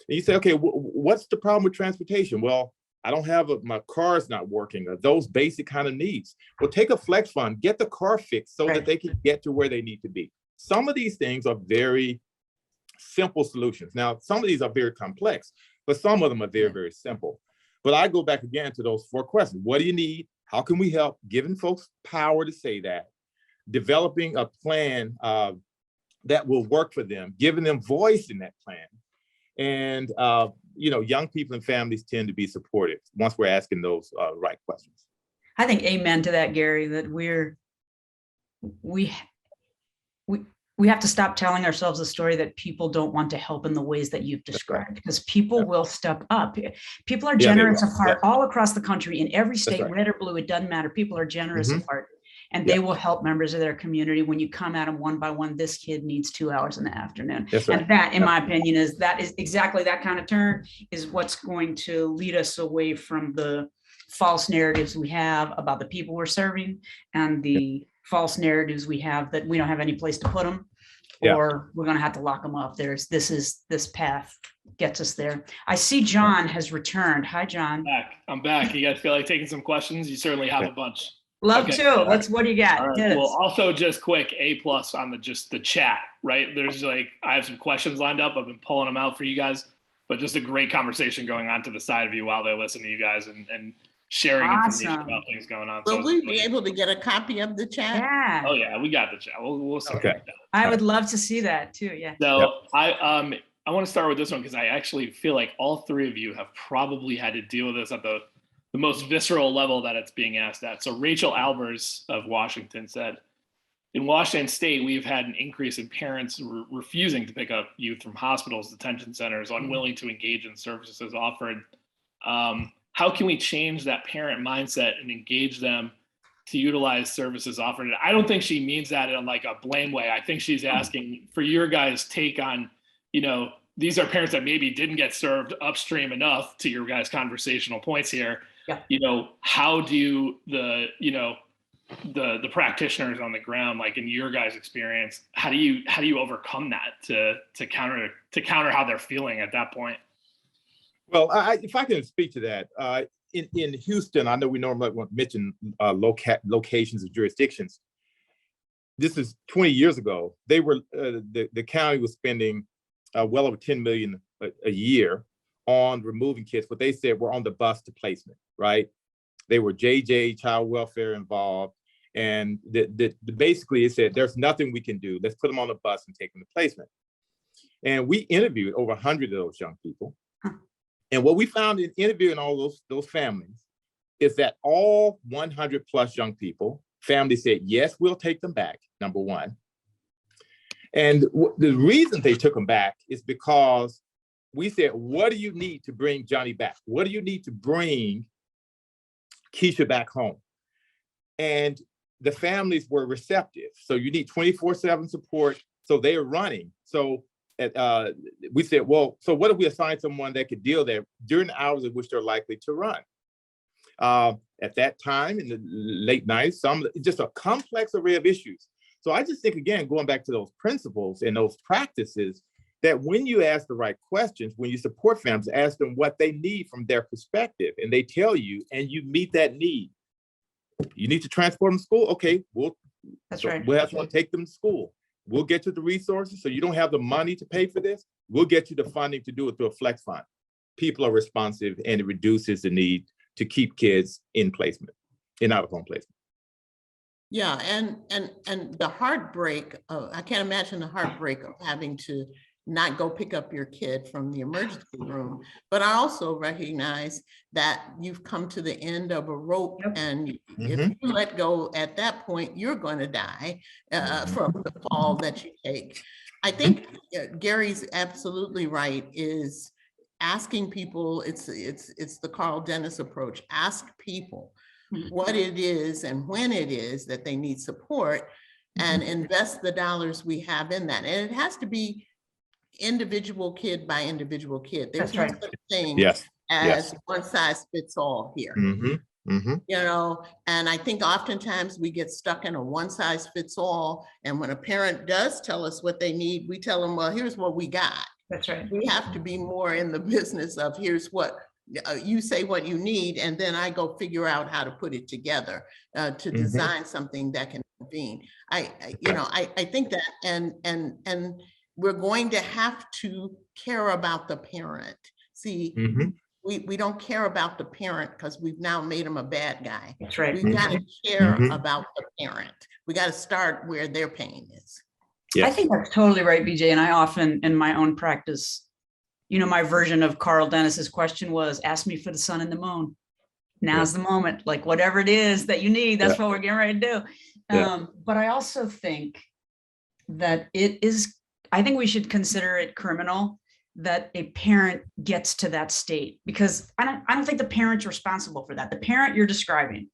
And you say, okay, what's the problem with transportation? Well, I don't have my car's not working, or those basic kind of needs. Well, take a flex fund, get the car fixed so that they can get to where they need to be. Some of these things are very simple solutions. Now, some of these are very complex, but some of them are very, very simple. But I go back again to those 4 questions. What do you need? How can we help? Giving folks power to say that. Developing a plan that will work for them, giving them voice in that plan. And young people and families tend to be supportive once we're asking those right questions. I think amen to that, Gary, that we have to stop telling ourselves a story that people don't want to help in the ways that you've described, because people will step up. People are generous of heart all across the country, in every state, red or blue, it doesn't matter. People are generous of heart, and they will help members of their community. When you come at them one by one, this kid needs 2 hours in the afternoon. And that, in my opinion, is exactly that kind of turn is what's going to lead us away from the false narratives we have about the people we're serving, and the false narratives we have that we don't have any place to put them, or we're going to have to lock them up. This path gets us there. I see John has returned. Hi, John. I'm back. You guys feel like taking some questions? You certainly have a bunch. Love to. What do you got? Right. Well, also just quick, A+ on the chat, right? There's I have some questions lined up. I've been pulling them out for you guys, but just a great conversation going on to the side of you while they listen to you guys and sharing information about things going on. Will we be able to get a copy of the chat? Yeah. Oh yeah, we got the chat. We'll okay. I would love to see that too. Yeah. So I want to start with this one because I actually feel like all 3 of you have probably had to deal with this at the most visceral level that it's being asked at. So Rachel Albers of Washington said, in Washington State, we've had an increase in parents refusing to pick up youth from hospitals, detention centers, unwilling to engage in services offered. How can we change that parent mindset and engage them to utilize services offered? I don't think she means that in like a blame way. I think she's asking for your guys' take on these are parents that maybe didn't get served upstream enough, to your guys' conversational points here. Yeah. How do the practitioners on the ground, like in your guys' experience, how do you overcome that to counter how they're feeling at that point? Well, if I can speak to that, in Houston, I know we normally want to mention locations and jurisdictions. This is 20 years ago. They were the county was spending well over $10 million a year on removing kids. What they said were on the bus to placement, right? They were JJ, child welfare involved, and basically it said there's nothing we can do. Let's put them on the bus and take them to placement. And we interviewed over 100 of those young people. And what we found in interviewing all those families is that all 100 plus young people, families said, yes, we'll take them back, number one. And the reason they took them back is because we said, what do you need to bring Johnny back? What do you need to bring Keisha back home? And the families were receptive. So you need 24/7 support. So they are running. So we said, well, so what if we assign someone that could deal there during the hours in which they're likely to run? At that time, in the late 90s, just a complex array of issues. So I just think, again, going back to those principles and those practices, that when you ask the right questions, when you support families, ask them what they need from their perspective, and they tell you, and you meet that need. You need to transport them to school? Okay, we'll have to take them to school. We'll get you the resources, so you don't have the money to pay for this. We'll get you the funding to do it through a flex fund. People are responsive, and it reduces the need to keep kids in placement, in out-of-home placement. Yeah, and the heartbreak of, I can't imagine the heartbreak of having to not go pick up your kid from the emergency room. But I also recognize that you've come to the end of a rope, and if you let go at that point, you're going to die from the fall that you take. I think Gary's absolutely right, is asking people, it's the Carl Dennis approach. Ask people what it is and when it is that they need support, and invest the dollars we have in that. And it has to be individual kid by individual kid. There's no such thing as one size fits all here. And I think oftentimes we get stuck in a one size fits all. And when a parent does tell us what they need, we tell them, well, here's what we got. That's right. We have to be more in the business of here's what you say what you need, and then I go figure out how to put it together to design something that can convene. I think that, and we're going to have to care about the parent. See, we don't care about the parent because we've now made him a bad guy. That's right. We've got to care about the parent. We got to start where their pain is. I think that's totally right, BJ. And I often, in my own practice, my version of Carl Dennis's question was, ask me for the sun and the moon. Now's the moment, like whatever it is that you need, that's what we're getting ready to do. But I also think that I think we should consider it criminal that a parent gets to that state, because I don't think the parent's responsible for that. The parent you're describing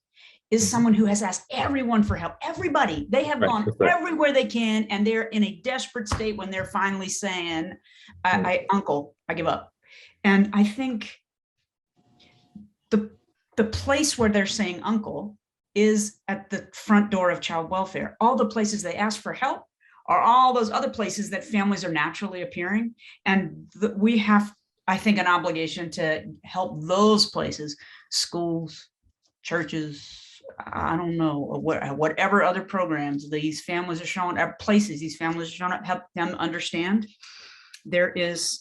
is someone who has asked everyone for help. Everybody, they have gone everywhere they can, and they're in a desperate state when they're finally saying, uncle, I give up. And I think the place where they're saying uncle is at the front door of child welfare. All the places they ask for help are all those other places that families are naturally appearing. And we have, I think, an obligation to help those places, schools, churches, I don't know, whatever other programs these families are showing up, places these families are showing up, help them understand the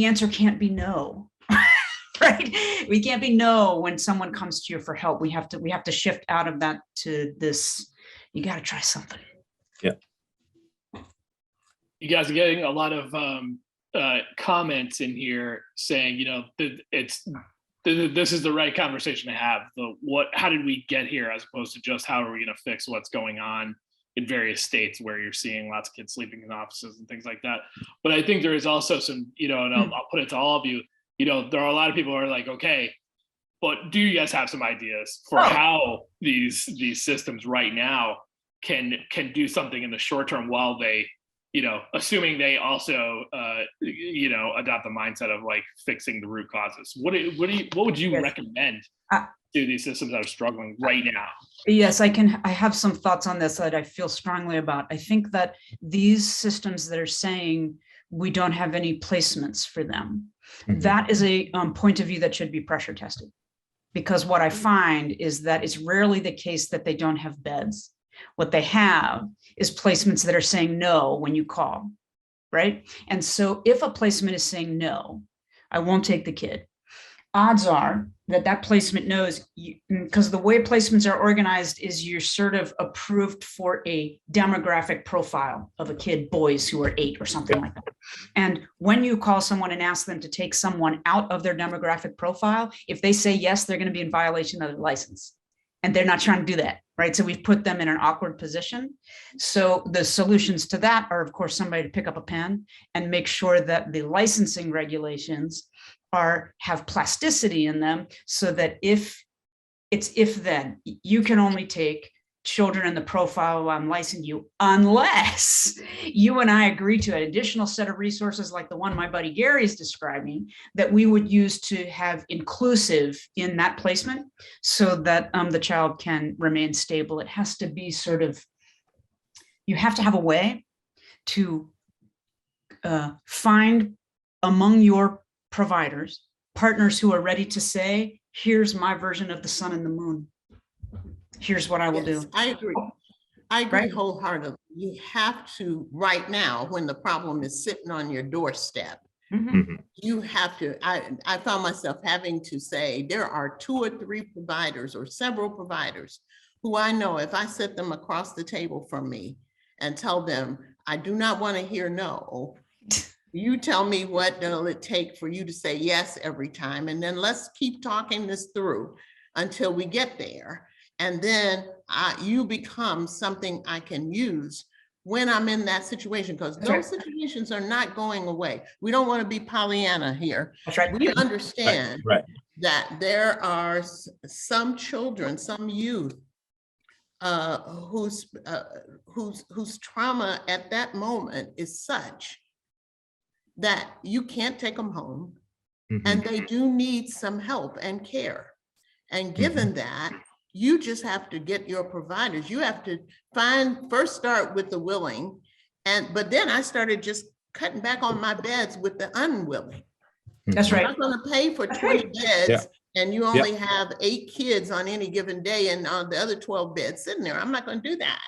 answer can't be no, right? We can't be no when someone comes to you for help. We have to shift out of that to this, you got to try something. Yeah. You guys are getting a lot of comments in here saying, this is the right conversation to have. How did we get here, as opposed to just how are we going to fix what's going on in various states where you're seeing lots of kids sleeping in offices and things like that. But I think there is also some, and I'll put it to all of you, there are a lot of people who are like, okay, but do you guys have some ideas for how these systems right now can do something in the short term while they assuming they also, adopt the mindset of like fixing the root causes. What would you Yes. recommend Uh, to these systems that are struggling right now? Yes, I have some thoughts on this that I feel strongly about. I think that these systems that are saying we don't have any placements for them, that is a point of view that should be pressure tested. Because what I find is that it's rarely the case that they don't have beds. What they have is placements that are saying no when you call, right? And so if a placement is saying no, I won't take the kid, odds are that placement knows, because the way placements are organized is you're sort of approved for a demographic profile of a kid, boys who are 8 or something like that. And when you call someone and ask them to take someone out of their demographic profile, if they say yes, they're going to be in violation of their license. And they're not trying to do that, right? So we've put them in an awkward position. So the solutions to that are, of course, somebody to pick up a pen and make sure that the licensing regulations have plasticity in them, so that if then you can only take children in the profile I'm licensing you, unless you and I agree to an additional set of resources like the one my buddy Gary is describing, that we would use to have inclusive in that placement, so that the child can remain stable. It has to be sort of, you have to have a way to find among your providers partners who are ready to say, here's my version of the sun and the moon. Here's what I will do. I agree. I agree Right? wholeheartedly. You have to, right now, when the problem is sitting on your doorstep, you have to, I found myself having to say, there are 2 or 3 providers or several providers who I know if I sit them across the table from me and tell them, I do not want to hear no, you tell me what will it take for you to say yes every time, and then let's keep talking this through until we get there. And then you become something I can use when I'm in that situation, because those situations are not going away. We don't want to be Pollyanna here. That's right. We understand Right. that there are some children, some youth whose trauma at that moment is such that you can't take them home, and they do need some help and care. And given that, you just have to get your providers. You have to first start with the willing, but then I started just cutting back on my beds with the unwilling. That's right. I'm not going to pay for 20 beds and you only have 8 kids on any given day, and on the other 12 beds sitting there. I'm not going to do that.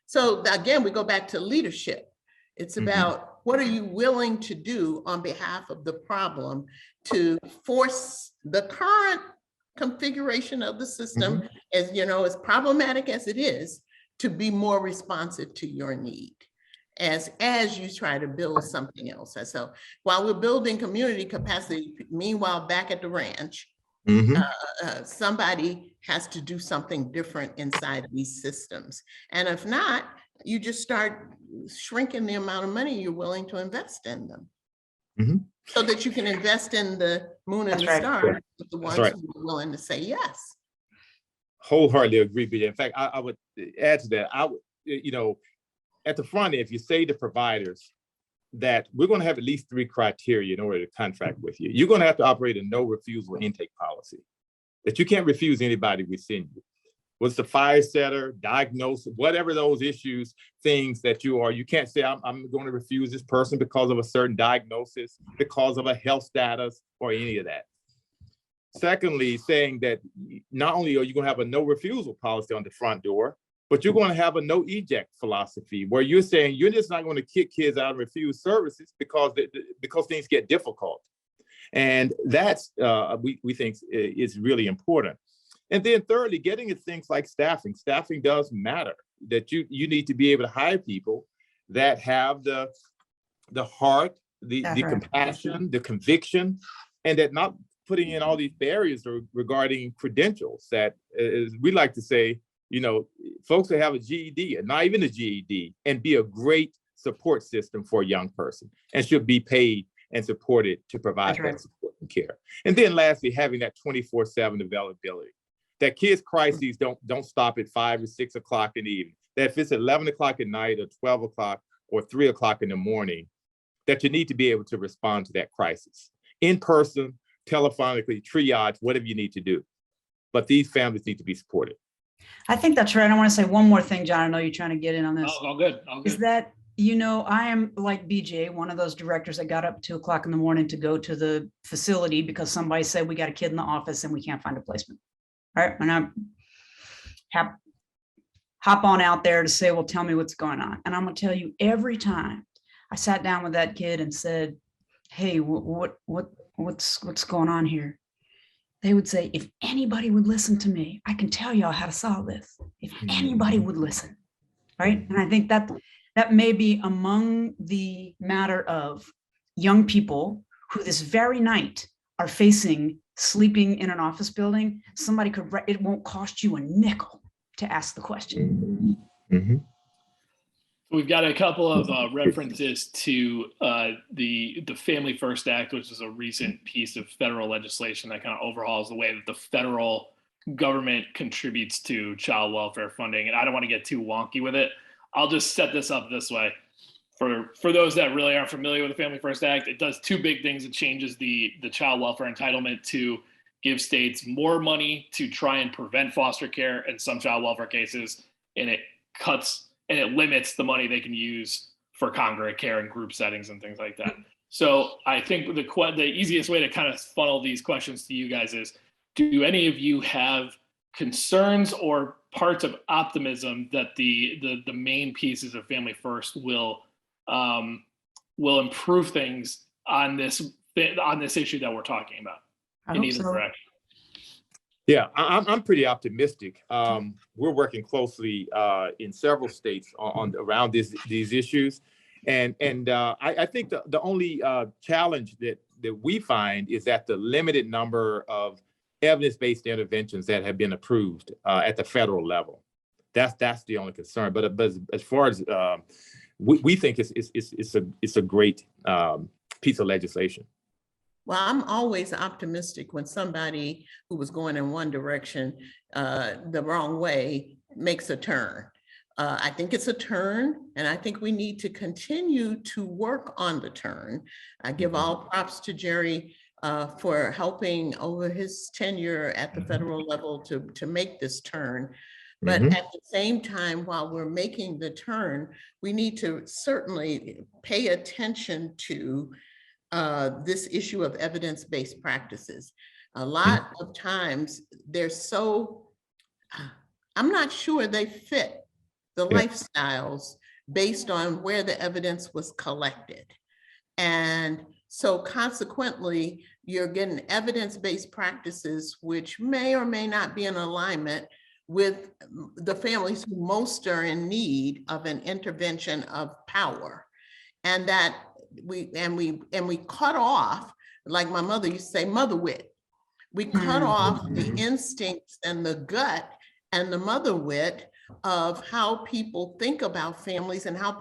So again, we go back to leadership. It's about what are you willing to do on behalf of the problem to force the current configuration of the system, as as problematic as it is, to be more responsive to your need as you try to build something else. And so while we're building community capacity, meanwhile back at the ranch, somebody has to do something different inside these systems. And if not, you just start shrinking the amount of money you're willing to invest in them. So that you can invest in the moon and the stars with the ones who are willing to say yes. Wholeheartedly agree with you. In fact, I would add to that. I would, at the front end, if you say to providers that we're going to have at least 3 criteria in order to contract with you, you're going to have to operate a no refusal intake policy, that you can't refuse anybody we send you. What's the fire setter, diagnosis, whatever those issues, things that you can't say, I'm going to refuse this person because of a certain diagnosis, because of a health status, or any of that. Secondly, saying that not only are you going to have a no refusal policy on the front door, but you're going to have a no eject philosophy, where you're saying you're just not going to kick kids out and refuse services because things get difficult. And that's, we think is really important. And then thirdly, getting at things like staffing. Staffing does matter, that you need to be able to hire people that have the heart, the compassion, the conviction, and that not putting in all these barriers regarding credentials that, as we like to say, folks that have a GED and not even a GED and be a great support system for a young person and should be paid and supported to provide that support and care. And then lastly, having that 24/7 availability. That kids' crises don't stop at 5 or 6 o'clock in the evening. That if it's 11 o'clock at night or 12 o'clock or 3 o'clock in the morning, that you need to be able to respond to that crisis in person, telephonically, triage, whatever you need to do. But these families need to be supported. I think that's right. I want to say one more thing, John. I know you're trying to get in on this. Oh, all good. All good. Is that, you know, I am like BJ, one of those directors that got up at 2 o'clock in the morning to go to the facility because somebody said we got a kid in the office and we can't find a placement. All right. And I hop on out there to say, well, tell me what's going on. And I'm going to tell you, every time I sat down with that kid and said, hey, what's going on here? They would say, if anybody would listen to me, I can tell y'all how to solve this. If anybody would listen, right? And I think that may be among the matter of young people who this very night are facing sleeping in an office building. Somebody could, it won't cost you a nickel to ask the question. Mm-hmm. We've got a couple of references to the Family First Act, which is a recent piece of federal legislation that kind of overhauls the way that the federal government contributes to child welfare funding. And I don't want to get too wonky with it. I'll just set this up this way. For those that really aren't familiar with the Family First Act, it does two big things. It changes the child welfare entitlement to give states more money to try and prevent foster care in some child welfare cases, and it cuts and it limits the money they can use for congregate care and group settings and things like that. So I think the easiest way to kind of funnel these questions to you guys is, do any of you have concerns or parts of optimism that the main pieces of Family First will improve things on this issue that we're talking about in either direction? Yeah, I'm pretty optimistic. We're working closely in several states on around these issues, and I think the only challenge that we find is that the limited number of evidence-based interventions that have been approved at the federal level. That's the only concern. But as far as we think it's a great piece of legislation. Well, I'm always optimistic when somebody who was going in one direction the wrong way makes a turn. I think it's a turn, and I think we need to continue to work on the turn. I give all props to Jerry for helping over his tenure at the federal level to make this turn. But at the same time, while we're making the turn, we need to certainly pay attention to this issue of evidence-based practices. A lot of times they're so, I'm not sure they fit the lifestyles based on where the evidence was collected. And so consequently, you're getting evidence-based practices which may or may not be in alignment with the families who most are in need of an intervention of power. And that we cut off, like my mother used to say, mother wit. We cut off the instincts and the gut and the mother wit of how people think about families and how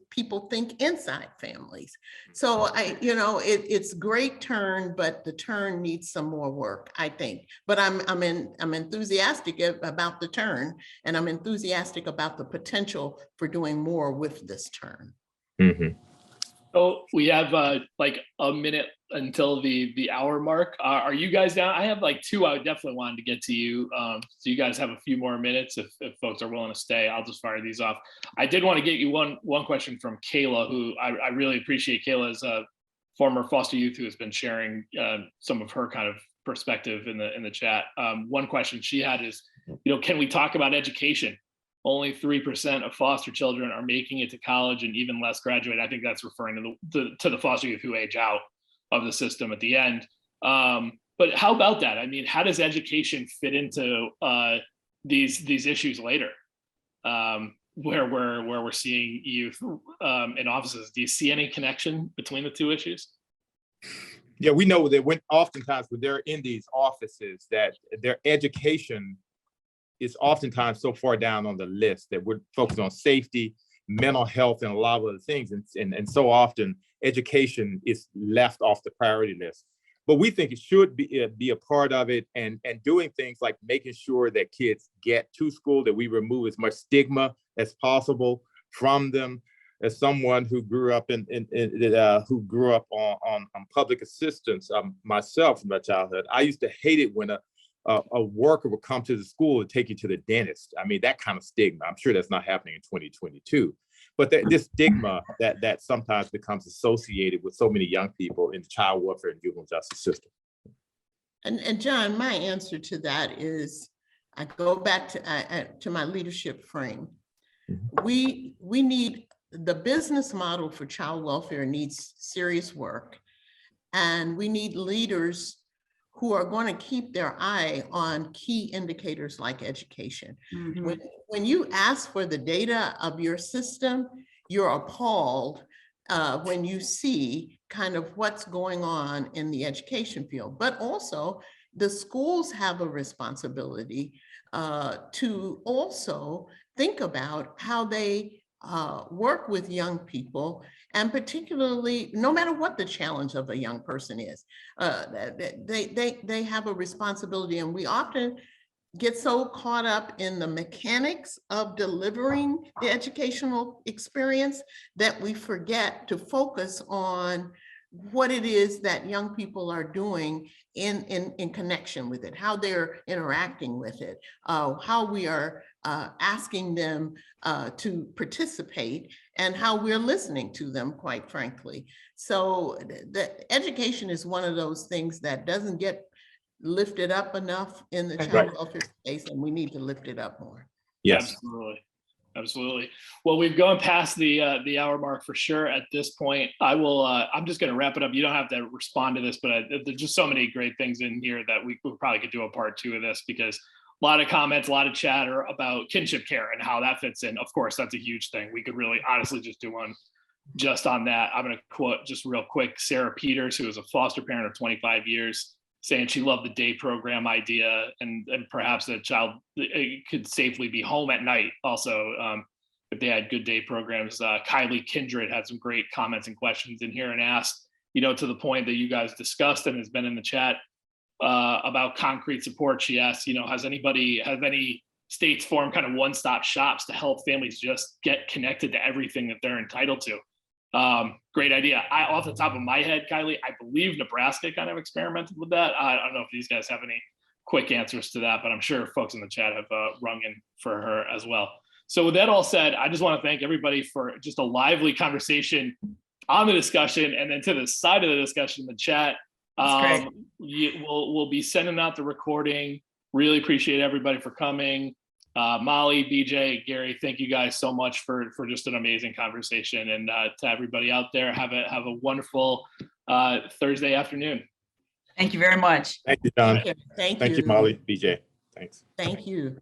people think inside families. So it's great turn, but the turn needs some more work, I think. But I'm enthusiastic about the turn, and I'm enthusiastic about the potential for doing more with this turn. So we have like a minute until the hour mark. Are you guys down? I have like two I definitely wanted to get to you. So you guys have a few more minutes if folks are willing to stay. I'll just fire these off. I did want to get you one question from Kayla, who I really appreciate. Kayla is a former foster youth who has been sharing some of her kind of perspective in the chat. One question she had is, can we talk about education? Only 3% of foster children are making it to college, and even less graduate. I think that's referring to the foster youth who age out of the system at the end. But how about that? I mean, how does education fit into these issues later, where we're seeing youth in offices? Do you see any connection between the two issues? Yeah, we know that oftentimes when they're in these offices, that their education is oftentimes so far down on the list that we're focused on safety, mental health, and a lot of other things. And so often education is left off the priority list. But we think it should be a part of it, and doing things like making sure that kids get to school, that we remove as much stigma as possible from them. as someone who grew up on public assistance myself in my childhood, I used to hate it when a worker would come to the school and take you to the dentist. I mean, that kind of stigma. I'm sure that's not happening in 2022. But this stigma that sometimes becomes associated with so many young people in the child welfare and juvenile justice system. And John, my answer to that is, I go back to my leadership frame. We need, the business model for child welfare needs serious work, and we need leaders who are going to keep their eye on key indicators like education. Mhm. When you ask for the data of your system, you're appalled when you see kind of what's going on in the education field. But also, the schools have a responsibility to also think about how they work with young people, and particularly, no matter what the challenge of a young person is, they have a responsibility. And we often get so caught up in the mechanics of delivering the educational experience that we forget to focus on what it is that young people are doing in connection with it, how they're interacting with it, how we are asking them to participate, and how we're listening to them, quite frankly. So the education is one of those things that doesn't get lifted up enough in the child welfare space, and we need to lift it up more. Yes. Absolutely. Absolutely. Well, we've gone past the hour mark for sure at this point. I'm just going to wrap it up. You don't have to respond to this, but there's just so many great things in here that we probably could do a part 2 of this, because a lot of comments, a lot of chatter about kinship care and how that fits in. Of course, that's a huge thing. We could really honestly just do one just on that. I'm going to quote just real quick Sarah Peters, who is a foster parent of 25 years, saying she loved the day program idea, and perhaps the child could safely be home at night also, if they had good day programs. Kylie Kindred had some great comments and questions in here and asked, to the point that you guys discussed and has been in the chat about concrete support. She asked, have any states formed kind of one-stop shops to help families just get connected to everything that they're entitled to? Great idea. Off the top of my head, Kylie, I believe Nebraska kind of experimented with that. I don't know if these guys have any quick answers to that, but I'm sure folks in the chat have rung in for her as well. So with that all said, I just want to thank everybody for just a lively conversation on the discussion, and then to the side of the discussion in the chat. We'll be sending out the recording. Really appreciate everybody for coming. Molly, BJ, Gary, thank you guys so much for just an amazing conversation. And to everybody out there, have a wonderful Thursday afternoon. Thank you very much. Thank you, John. Thank you. Thank you, Molly, BJ. Thanks. Thank you.